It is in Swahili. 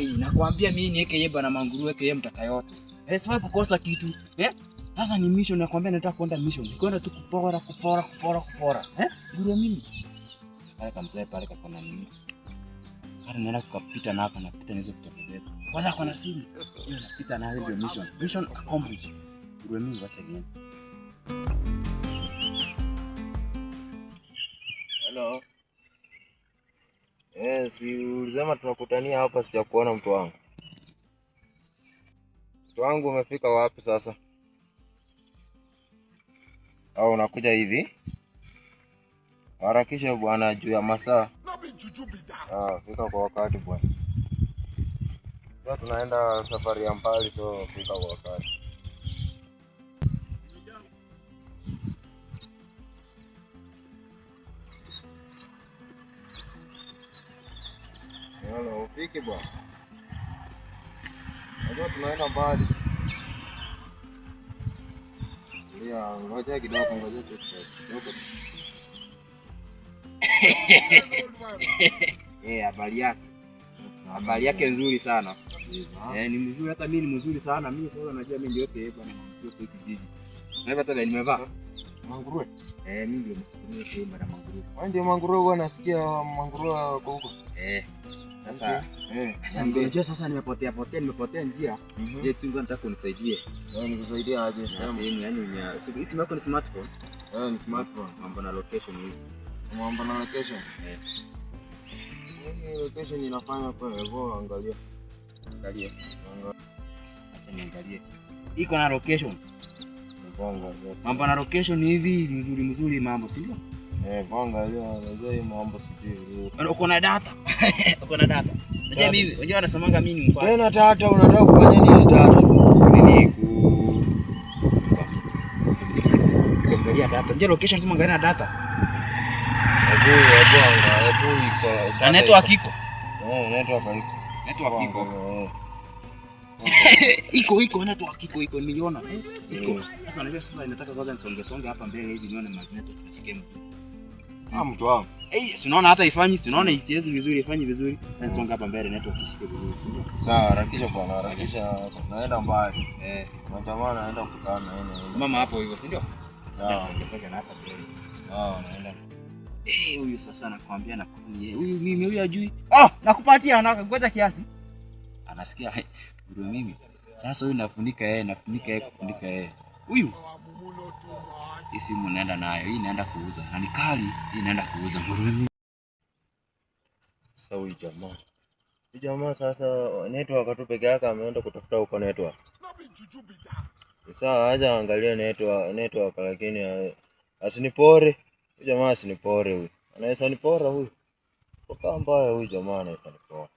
Ai, nakwambia mimi niweke yeba na manguru weke yeye mtaka yote. Siwezi kukosa kitu. Sasa ni mission nakwambia nataka kwenda mission. Nikwenda tu kupora. Nguruwe mimi. Pale kamzee pale kakona nini? Hata naenda kukapita na hapa napita niweze kutembea. Kwanza kuna simu. Hiyo napita na hiyo mission. Mission accomplished. Nguruwe mimi wacha niende. Hello. Si ulisema tunakutania hapa, sijakuona mtu wangu. Mtu wangu umefika wapi sasa? Au unakuja hivi? Harakisha bwana juu ya masaa. Fika kwa wakati bwana. Sasa tunaenda safari ya mbali, so fika kwa wakati. Hello, ufike bwana. Ndio tunaenda mbali. Ngoja kidogo. Habari yake nzuri sana. Ni mzuri, hata mimi ni mzuri sana. Mimi sasa najua mimi ndio yeye bwana mkuu kwa kijiji. Na hata nimevaa manguruwe. Mimi ndio mkuu mara manguruwe. Wewe ndio manguruwe bwana, nasikia manguruwe kwa huko. Sasa ndio sasa nimepotea njia. Je, tu nataka unisaidie. Nikusaidie aje? Sehemu yani simu yako ni smartphone. Ni smartphone. Mambo na location hivi. Mambo na location? Location inafanya kwa hivyo, angalia. Acha niangalie. Iko na location. Mambo na location hivi mzuri mambo, si ndio? Angalia, unajua hii mambo sijui. Uko na data? Uko na data. Unajua mimi, unajua anasemanga mimi ni mfano. Tena data, unataka kufanya nini data? Nini kuangalia data. Ndio location sema angalia data. Hebu iko. Na network iko. Network iko. Iko network iko miliona. Iko. Sasa unajua sasa nataka kwanza nisonge hapa mbele hivi nione magneto tufike mtu. Mtu wangu. Unaona hata ifanyi, unaona icheze vizuri, ifanyi vizuri. Na nisonge hapa mbele network ishike vizuri. Sawa, harakisha bwana, harakisha. Naenda mbali. Natamani naenda kukutana na yeye. Mama hapo hivyo, si ndio? Sawa. Songe na hapa mbele. Naenda. Huyu sasa nakwambia na kuni. Huyu huyu ajui. Nakupatia ngoja kiasi. Anasikia ndio mimi. Sasa huyu nafunika yeye kufunika yeye. Huyu. Hii simu naenda nayo. Hii naenda kuuza. Na ni kali, hii naenda kuuza nguruwe. Sasa huyu jamaa sasa network tu peke yake ameenda kutafuta huko network. Sasa aje angalia network lakini asinipore. Huyu jamaa asinipore huyu. Anaweza nipora huyu. Kwa mbaya huyu jamaa anaweza nipora.